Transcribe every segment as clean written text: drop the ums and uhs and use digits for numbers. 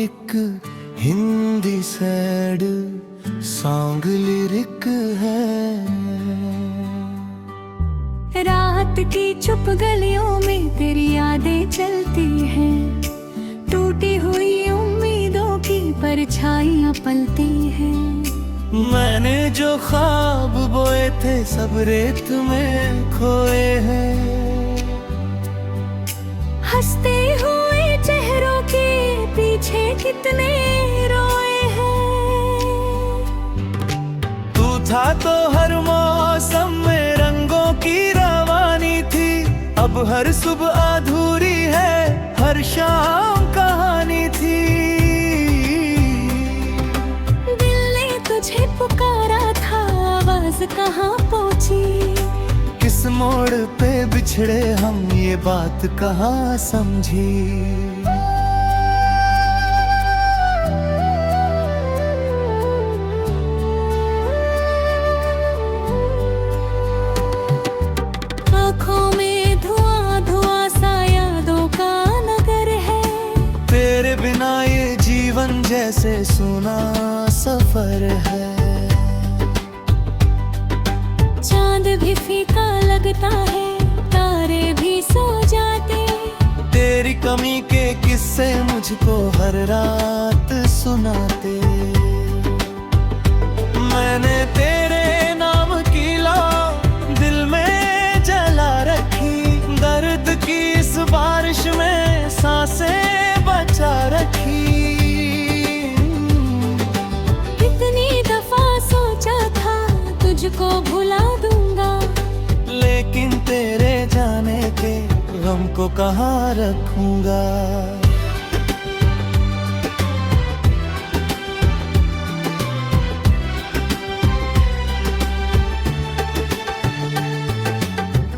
एक Hindi sad song lyric है। रात की चुप गलियों में तेरी यादें चलती हैं, टूटी हुई उम्मीदों की परछाइयां पलती हैं। मैंने जो ख्वाब बोए थे सब रेत में खोए हैं। हंसते हुए चेहरों के पीछे कितने रोए हैं। तू था तो हर मौसम में रंगों की रवानी थी, अब हर सुबह अधूरी है, हर शाम कहानी थी। दिल ने तुझे पुकारा था, आवाज कहाँ पहुँची। किस मोड़ पे बिछड़े हम, ये बात कहाँ समझी। आँखों में धुआं धुआं सा यादों का नगर है। तेरे बिना ये जीवन जैसे सूना सफर है। चांद भी फीका लगता है, तारे भी सो जाते। तेरी कमी के किस्से मुझको हर रात सुनाते। मैंने तेरे नाम की लौ दिल में जला रखी, दर्द की इस बारिश में सांसें बचा रखी। कितनी दफा सोचा था तुझको भुला दूंगा, लेकिन तेरे जाने के गम को कहाँ रखूंगा।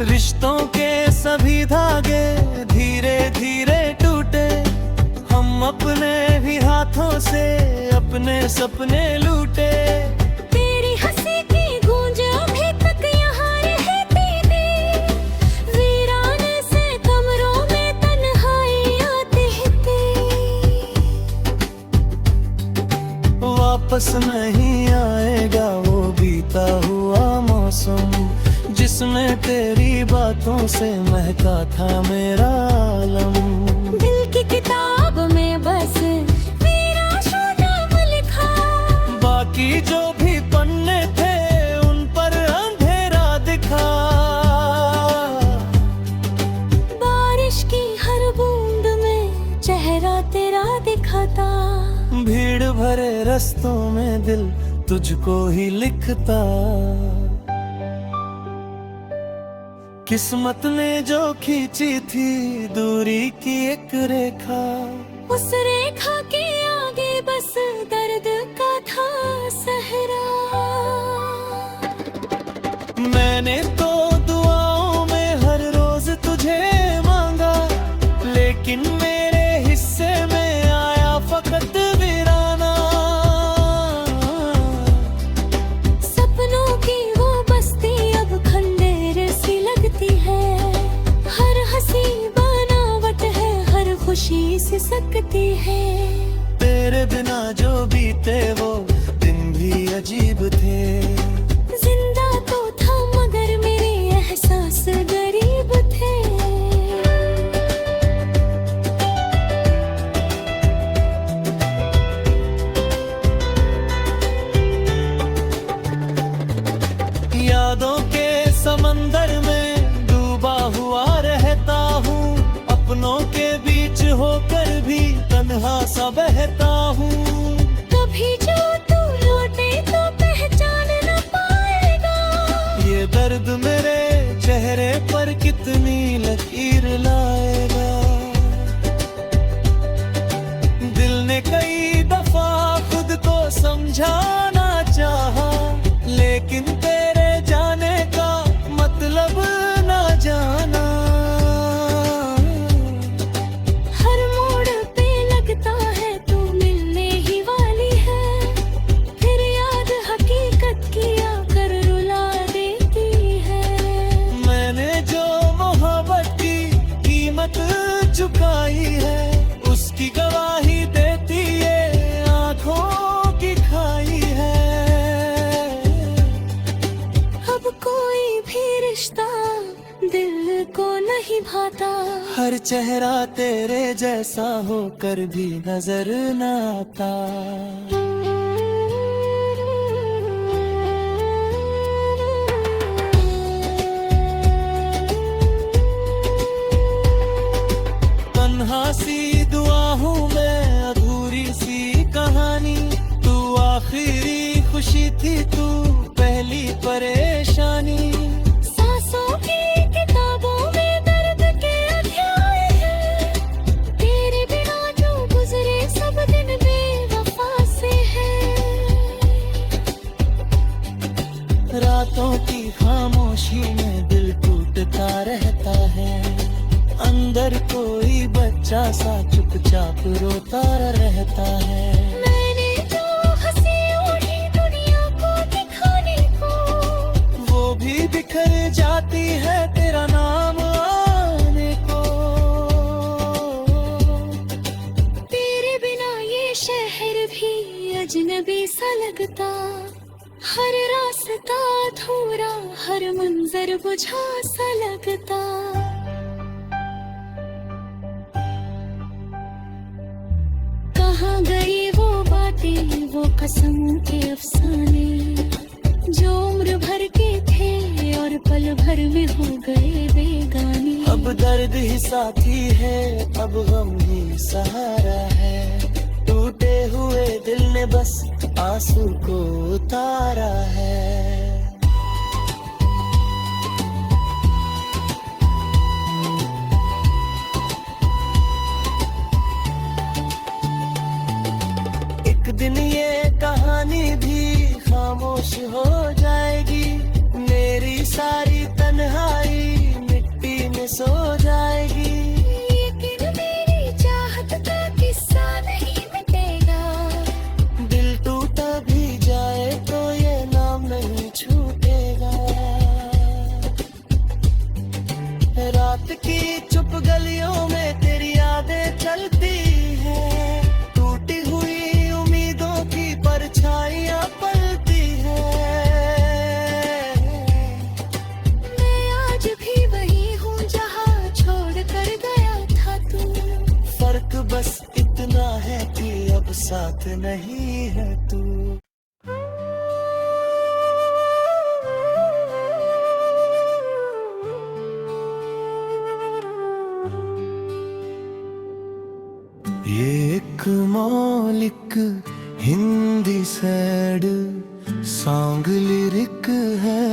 रिश्तों के सभी धागे धीरे धीरे टूटे, हम अपने भी हाथों से अपने सपने लूटे। तेरी हंसी की गूंज अभी तक यहाँ रहती थी, वीराने से कमरों में तन्हाइयाँ दिखती। वापस नहीं आएगा वो बीता हुआ मौसम, जिसमें तेरी बातों से महका था मेरा आलम। दिल की किताब में बस मेरा नाम लिखा, बाकी जो भी पन्ने थे उन पर अंधेरा दिखा। बारिश की हर बूंद में चेहरा तेरा दिखाता। भीड़ भरे रास्तों में दिल तुझको ही लिखता। किस्मत ने जो खींची थी दूरी की एक रेखा, उस रेखा के आगे बस दर्द का था सहरा। मैंने तो दुआओं में हर रोज तुझे मांगा, लेकिन मेरे हिस्से में आया फकत वीराना। सपनों की वो बस्ती अब खंडेर सी लगती है, हर हंसी बनावट है, हर खुशी सी सकती है। तेरे बिना जो बीते वो दिन भी अजीब थे। जिंदा तो था मगर मेरे एहसास गरीब थे। यादों के समंदर में डूबा हुआ रहता हूँ, अपनों के बीच होकर भी तन्हा सा बहता हूँ। कभी जो तू लौटे तो पहचान न पाएगा, ये दर्द मेरे चेहरे पर कितनी लकीर लाएगा। दिल ने कई दफा खुद को समझाना चाहा, लेकिन तेरे जाने का मतलब ना जाना। हर मोड़ पे लगता है तू नहीं भाता। हर चेहरा तेरे जैसा होकर भी नजर न आता। तन्हा सी दुआ हूँ मैं, अधूरी सी कहानी। तू आखिरी खुशी थी, तू पहली परेशानी। सांसों की किताबों में दर्द के अध्याय हैं। तेरे बिना जो गुजरे सब दिन बेवफा से हैं। रातों की खामोशी में दिल टूटता रहता है। अंदर कोई बच्चा सा चुपचाप रोता रहता है। मैंने जो हंसी ओढ़ी दुनिया को दिखाने को, वो भी बिखर जाती है तेरा नाम आने को। तेरे बिना ये शहर भी अजनबी सा लगता। हर रास्ता अधूरा, हर मंजर बुझा सा लगता। कहाँ गई वो बातें, वो कसम के अफसाने, जो उम्र भर के थे और पल भर में हो गए बेगाने। अब दर्द ही साथी है, अब गम ही सहारा है। टूटे हुए दिल ने बस आंसू को उतारा है। एक दिन ये कहानी भी खामोश हो जाएगी। मेरी सारी तन्हाई मिट्टी में सो जाएगी। लेकिन मेरी चाहत का किस्सा नहीं मिटेगा। दिल टूटा भी जाए तो ये नाम नहीं छूटेगा। रात की चुप गलियों में तेरी यादें चलती हैं। टूटी हुई उम्मीदों की परछाइयां पलती हैं। मैं आज भी वही हूँ जहाँ छोड़ कर गया था तू। फर्क बस इतना है कि अब साथ नहीं है तू। ये एक मौलिक हिंदी सैड सॉन्ग लिरिक है।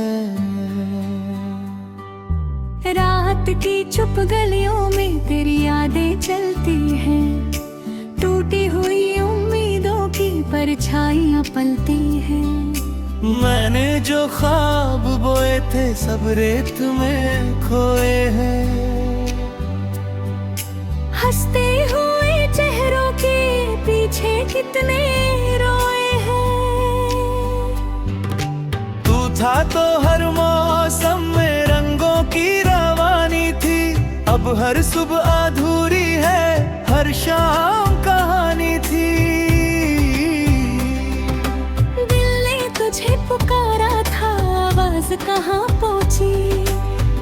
रात की चुप गलियों में तेरी यादें चलती हैं। टूटी हुई उम्मीदों की परछाइयां पलती हैं। मैंने जो ख्वाब बोए थे सब रेत में खोए हैं। हंसते हुए चेहरों के पीछे कितने रोए हैं। तू था तो हर मौसम में रंगों की रवानी थी। अब हर सुबह अधूरी है, हर शाम कहानी थी। दिल ने तुझे पुकारा था, आवाज कहाँ पहुँची।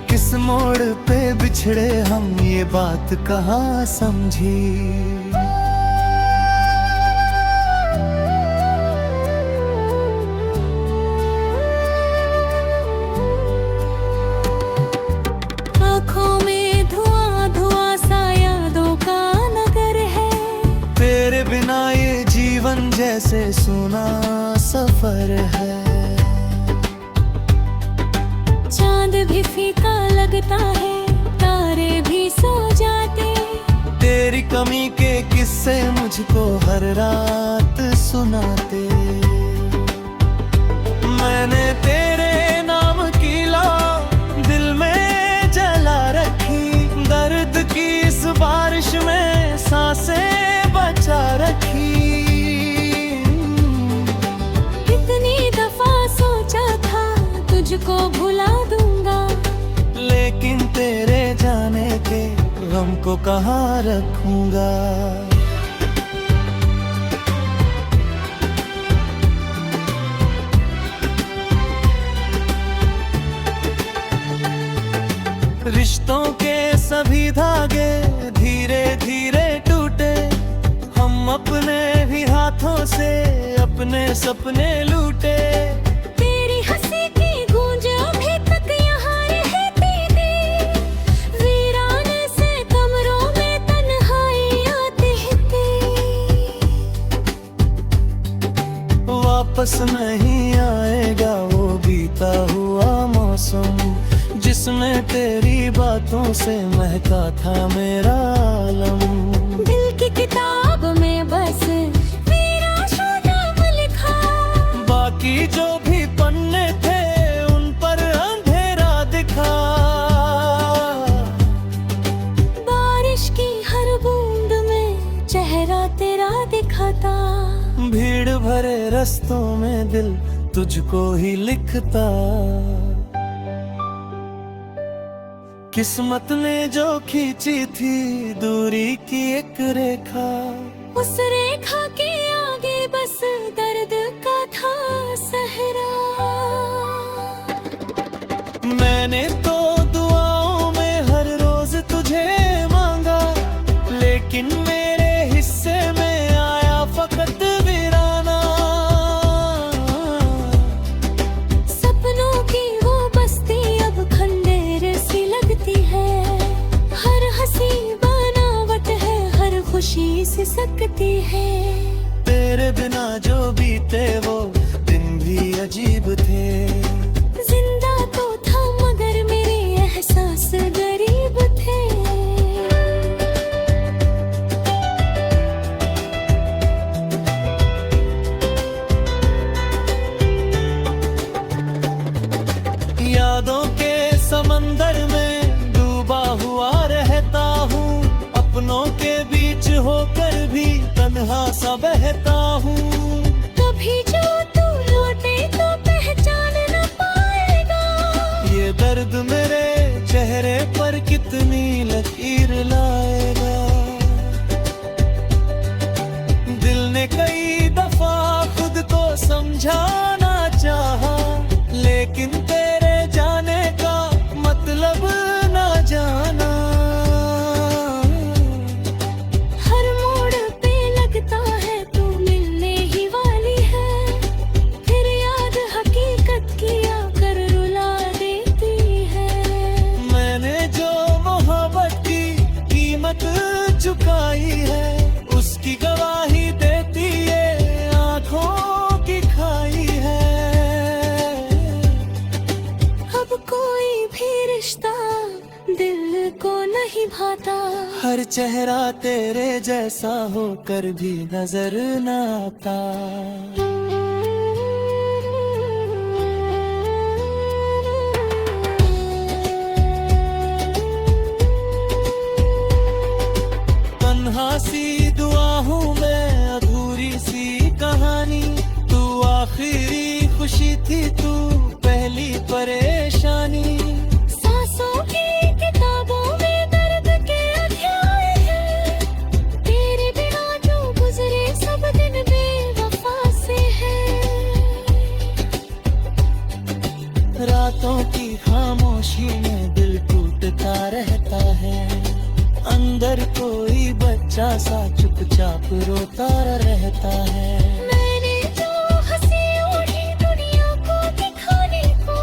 किस मोड़ पे बिछड़े हम, ये बात कहाँ समझी। आँखों में धुआं धुआं सा यादों का नगर है। तेरे बिना ये जीवन जैसे सूना सफर है। चांद भी फीका लगता है, तारे भी सो जाते। तेरी कमी के किस्से मुझको हर रात सुनाते। मैंने तेरे नाम की लौ दिल में जला रखी। दर्द की इस बारिश में सांसें बचा रखी। कितनी दफा सोचा था तुझको भुला दूंगा, लेकिन तेरे जाने के गम को कहाँ रखूंगा। रिश्तों के सभी धागे धीरे धीरे टूटे। हम अपने ही हाथों से अपने सपने लूटे। तेरी हंसी की गूंज अभी तक यहाँ रहती थी, वीराने से कमरों में तन्हाइयाँ दिखती। वापस नहीं आएगा वो बीता हुआ मौसम, जिसमें तेरी बातों से महका था मेरा आलम। दिल की किताब में बस मेरा नाम लिखा, बाकी जो भी पन्ने थे उन पर अंधेरा दिखा। बारिश की हर बूंद में चेहरा तेरा दिखाता। भीड़ भरे रस्तों में दिल तुझको ही लिखता। किस्मत ने जो खींची थी दूरी की एक रेखा, उस रेखा के आगे बस दर्द का था सहरा। मैंने तो दुआओं में हर रोज तुझे मांगा, लेकिन मेरे हिस्से में आया फकत वीराना। सपनों की वो बस्ती अब खंडेर सी लगती है, हर हंसी बनावट है, हर खुशी सी सकती है। तेरे बिना जो बीते वो दिन भी अजीब थे। जिंदा तो था मगर मेरे एहसास गरीब थे। यादों के समंदर में डूबा हुआ रहता हूँ, अपनों के बीच होकर भी तन्हा सा बहता हूँ। कभी जो तू लौटे तो पहचान न पाएगा, ये दर्द मेरे चेहरे पर कितनी लकीर लाएगा। दिल ने कई दफा खुद को समझाना चाहा, लेकिन तेरे जाने का मतलब ना जाना। हर मोड़ पे लगता है तू मिलने ही वाली है, फिर याद हकीकत की आकर रुला देती है। मैंने जो मोहब्बत की कीमत चुकाई है, उसकी गवाही देती ये आंखों की खाई है। अब कोई भी रिश्ता दिल को नहीं भाता, हर चेहरा तेरे जैसा होकर भी नजर न आता। तन्हा सी दुआ हूँ मैं, अधूरी सी कहानी। तू आखिरी खुशी थी, तू पहली परेशानी। सांसों की किताबों में दर्द के अध्याय हैं, तेरे बिना जो गुजरे सब दिन बेवफा से हैं। रातों की खामोशी में दिल टूटता रहता है, अंदर कोई बच्चा सा चुपचाप रोता रहता है। मैंने जो हंसी उड़ी दुनिया को दिखाने को,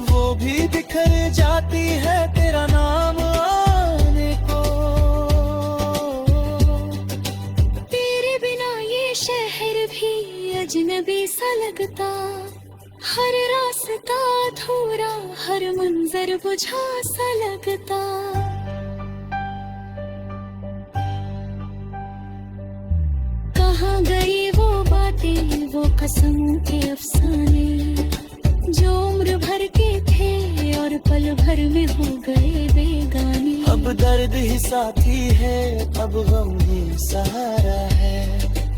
वो भी बिखर जाती है तेरा नाम आने को। तेरे बिना ये शहर भी अजनबी सा लगता, हर रास्ता अधूरा, हर मंजर बुझा सा लगता। कहाँ गई वो बातें, वो कसम के अफसाने, जो उम्र भर के थे और पल भर में हो गए बेगाने। अब दर्द ही साथी है, अब गम ही सहारा है।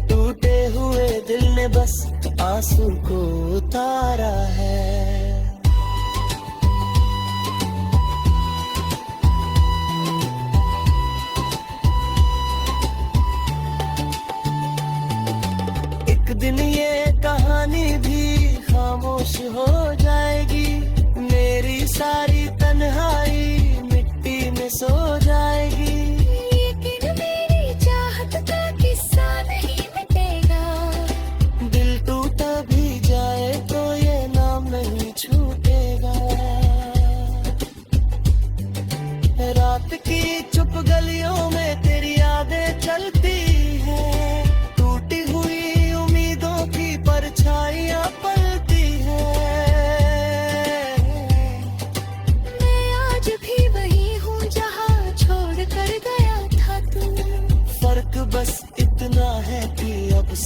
टूटे हुए दिल ने बस आंसू को उतारा है। एक दिन ये कहानी भी खामोश हो जाएगी, मेरी सारी तन्हाई मिट्टी में सो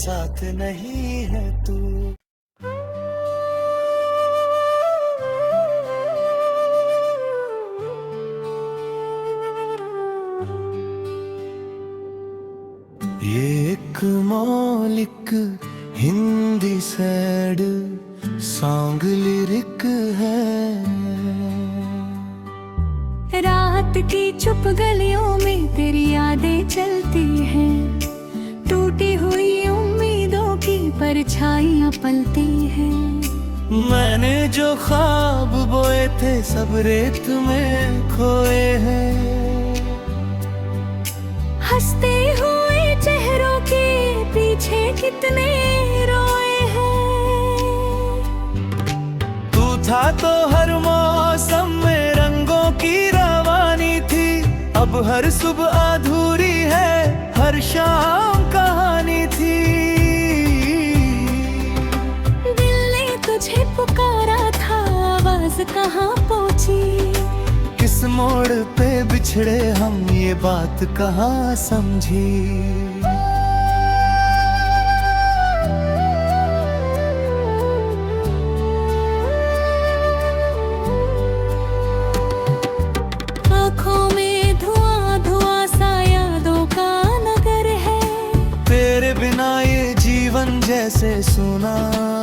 साथ नहीं है तू। ये एक मौलिक हिंदी सैड सॉन्ग लिरिक है। रात की चुप गलियों में तेरी यादें चलती हैं, टूटी हुई उम्मीदों की परछाइयां पलती हैं। मैंने जो ख्वाब बोए थे सब रेत में खोए हैं। हंसते हुए चेहरों के पीछे कितने रोए हैं। तू था तो हर मौसम में रंगों की रवानी थी, अब हर सुबह अधूरी है, हर शाम कहानी थी। दिल ने तुझे पुकारा था, आवाज कहाँ पहुँची। किस मोड़ पे बिछड़े हम, ये बात कहाँ समझी। आँखों में धुआं धुआं सा यादों का नगर है। तेरे बिना ये जीवन जैसे सुना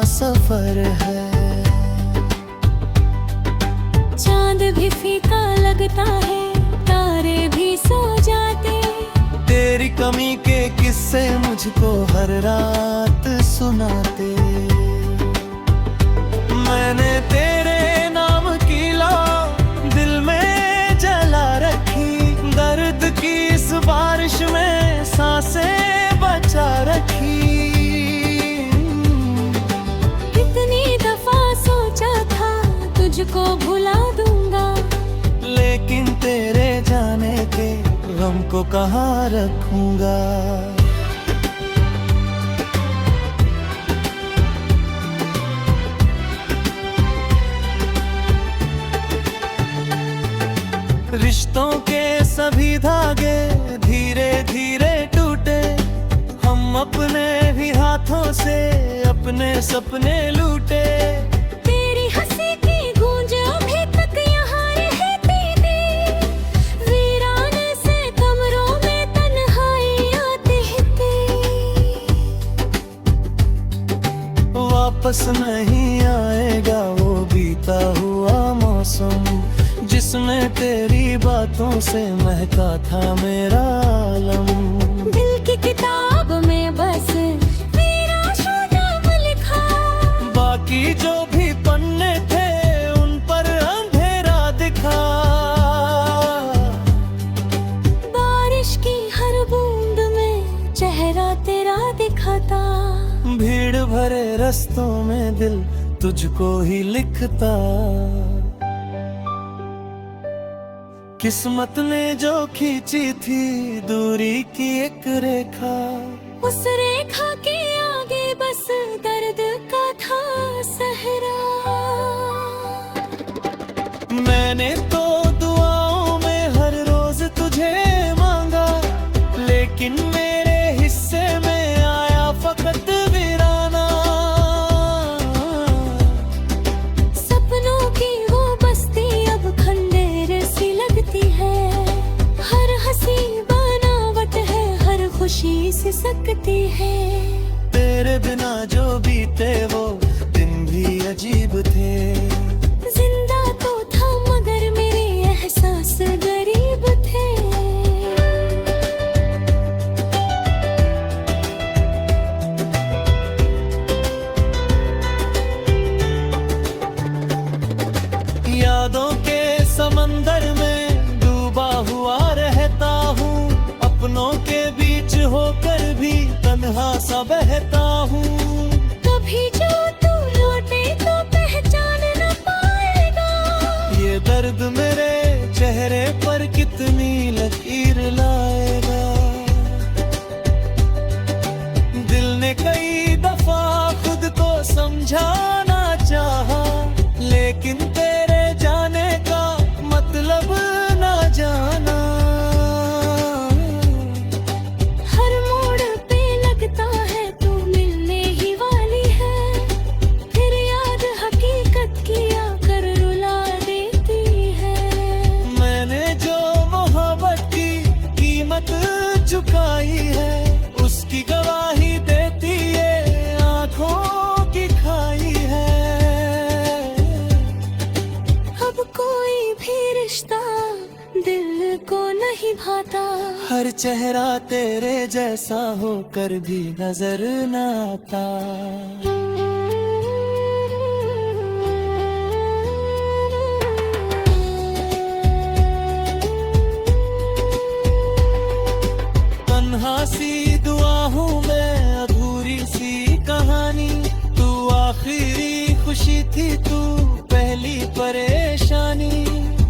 सफर है। चांद भी फीका लगता है, तारे भी सो जाते। तेरी कमी के किस्से मुझको हर रात सुनाते। मैंने तेरे नाम की लौ दिल में जला रखी, दर्द की इस बारिश में सांसें बचा रखी। कितनी दफा सोचा था तुझको भुला दूंगा, लेकिन तेरे जाने के गम को कहाँ रखूंगा। रिश्तों के सभी धागे धीरे धीरे टूटे, हम अपने भी हाथों से अपने सपने लूटे। तेरी हंसी की गूंज अभी तक यहाँ रहती थी, वीराने से कमरों में तन्हाइयाँ दिखती। वापस नहीं आएगा वो बीता हुआ मौसम, जिसमें तेरी बातों से महका था मेरा आलम। दिल की किताब में बस मेरा नाम लिखा, बाकी जो भी पन्ने थे उन पर अंधेरा दिखा। बारिश की हर बूंद में चेहरा तेरा दिखाता। भीड़ भरे रास्तों में दिल तुझको ही लिखता। किस्मत ने जो खींची थी दूरी की एक रेखा, उस रेखा के आगे बस दर्द का था सहरा। मैंने तो दुआओं में हर रोज तुझे मांगा, लेकिन मेरे हिस्से में आया फकत वीराना। सपनों की वो बस्ती अब खंडेर सी लगती है, हर हंसी बनावट है, हर खुशी सी सकती है। तेरे बिना जो बीते वो दिन भी अजीब थे। जिंदा तो था मगर मेरे एहसास गरीब थे। यादों के समंदर में डूबा हुआ रहता हूँ, अपनों के बीच होकर भी तन्हा सा बहता हूँ। कभी जो तू लौटे तो पहचान न पाएगा, ये दर्द मेरे चेहरे पर कितनी लकीर लाएगा। दिल ने कई दफा खुद को समझाना चाहा, लेकिन तेरे जाने का मतलब ना जाना। हर मोड़ पे लगता है तू नहीं भाता। हर चेहरा तेरे जैसा होकर भी नजर न आता। तन्हा सी दुआ हूँ मैं, अधूरी सी कहानी। तू आखिरी खुशी थी, तू पहली परेशानी।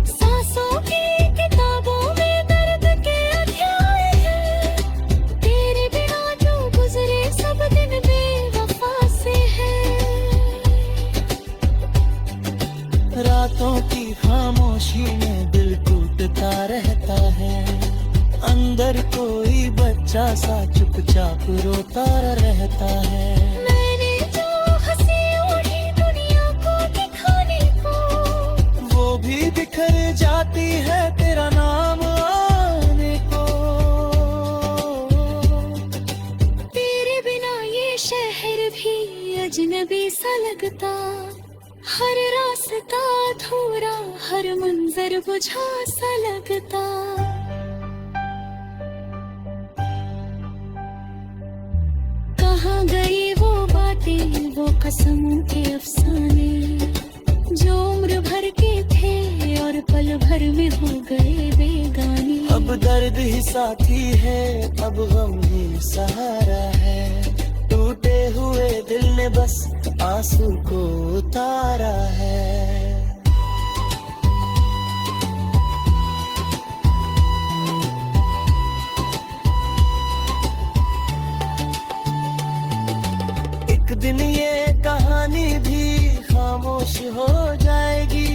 सांसों की किताबों में दर्द के अध्याय हैं। तेरे बिना जो गुजरे सब दिन बेवफा से हैं। रातों की खामोशी में दिल टूटता रहता है। अंदर कोई बच्चा सा चुपचाप रोता रहता है। मैंने जो हंसी ओढ़ी दुनिया को दिखाने को, वो भी बिखर जाती है तेरा नाम आने को। तेरे बिना ये शहर भी अजनबी सा लगता। हर रास्ता अधूरा, हर मंजर बुझा सा लगता। कहाँ गई वो बातें, वो कसमों के अफसाने, जो उम्र भर के थे और पल भर में हो गए बेगाने। अब दर्द ही साथी है, अब गम ही सहारा है। टूटे हुए दिल ने बस आंसू को उतारा है। एक दिन ये कहानी भी खामोश हो जाएगी।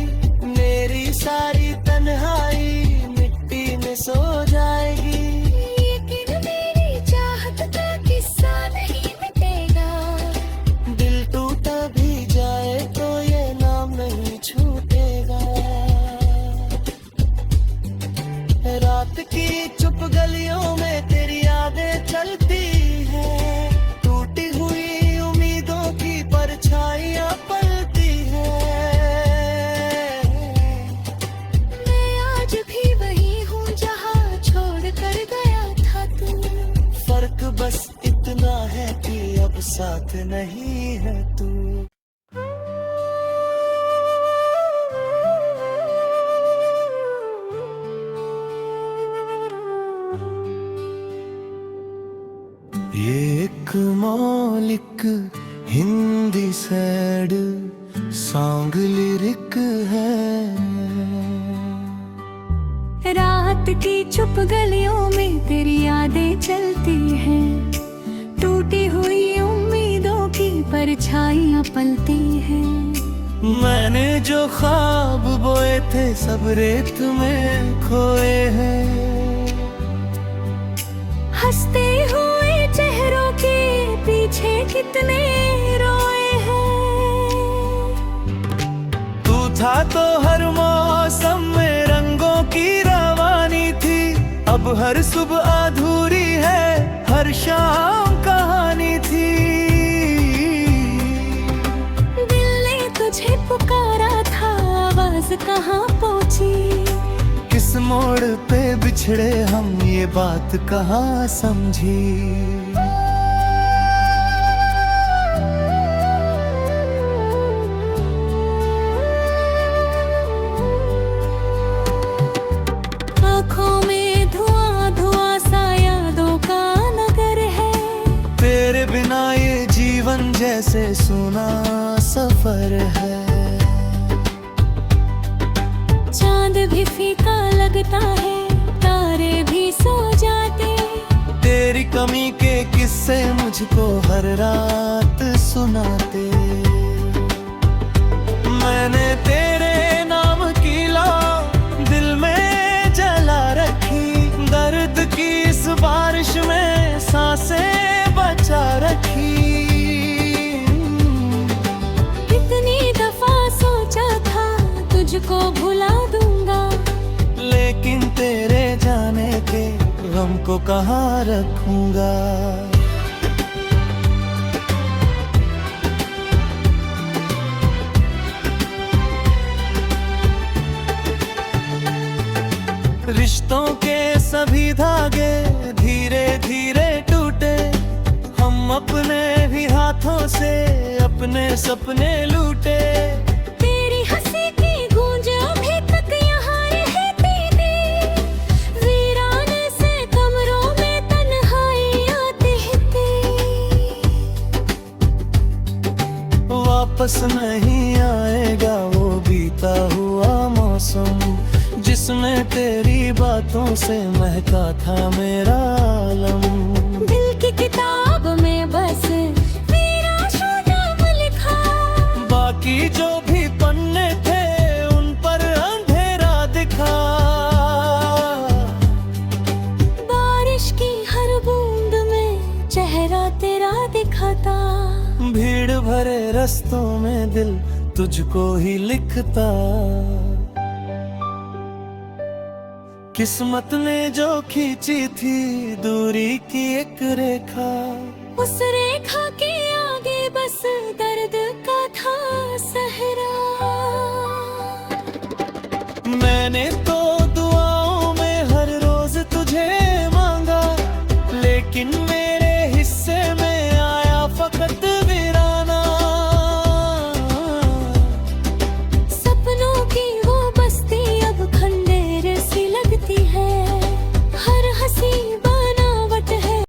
मेरी सारी तन्हाई मिट्टी में सो जाएगी। लेकिन मेरी चाहत का किस्सा नहीं मिटेगा। दिल टूटा भी जाए तो ये नाम नहीं छूटेगा। रात की चुप गलियों में तेरी यादें चलती है। टूटी हुई उम्मीदों की परछाइयां पलती है। मैं आज भी वही हूँ जहाँ छोड़ कर गया था तू। फर्क बस इतना है कि अब साथ नहीं है तू। ये एक मौलिक हिंदी सैड सॉन्ग लिरिक है। रात की चुप गलियों में तेरी यादें चलती हैं। टूटी हुई उम्मीदों की परछाइयां पलती हैं। मैंने जो ख्वाब बोए थे सब रेत में खोए हैं। हंसते हुए चेहरों के पीछे कितने रोए हैं। तू था तो हर मौसम में रंगों की रवानी थी। अब हर सुबह अधूरी है, हर शाम कहानी थी। दिल ने तुझे पुकारा था, आवाज कहाँ पहुँची। किस मोड़ पे बिछड़े हम, ये बात कहाँ समझी। आँखों में धुआं धुआं सा यादों का नगर है। तेरे बिना ये जीवन जैसे सूना सफर है। चांद भी फीका लगता है, तारे भी सो जाते। तेरी कमी के किस्से मुझको हर रात सुनाते। मैंने तेरे नाम की लौ दिल में जला रखी। दर्द की इस बारिश में सांसें बचा रखी। कितनी दफा सोचा था तुझको भुला दूंगा, लेकिन तेरे जाने के गम को कहाँ रखूंगा। रिश्तों के सभी धागे धीरे धीरे टूटे। हम अपने ही हाथों से अपने सपने लूटे। तेरी हंसी की गूंज अभी तक यहाँ रहती थी, वीराने से कमरों में तन्हाइयाँ दिखती। वापस नहीं आएगा वो बीता हुआ मौसम, जिसमें तेरी बातों से महका था मेरा आलम। दिल की किताब में बस मेरा नाम लिखा, बाकी जो भी पन्ने थे उन पर अंधेरा दिखा। बारिश की हर बूंद में चेहरा तेरा दिखाता। भीड़ भरे रस्तों में दिल तुझको ही लिखता। किस्मत ने जो खींची थी दूरी की एक रेखा, उस रेखा के आगे बस दर्द का था सहरा। मैंने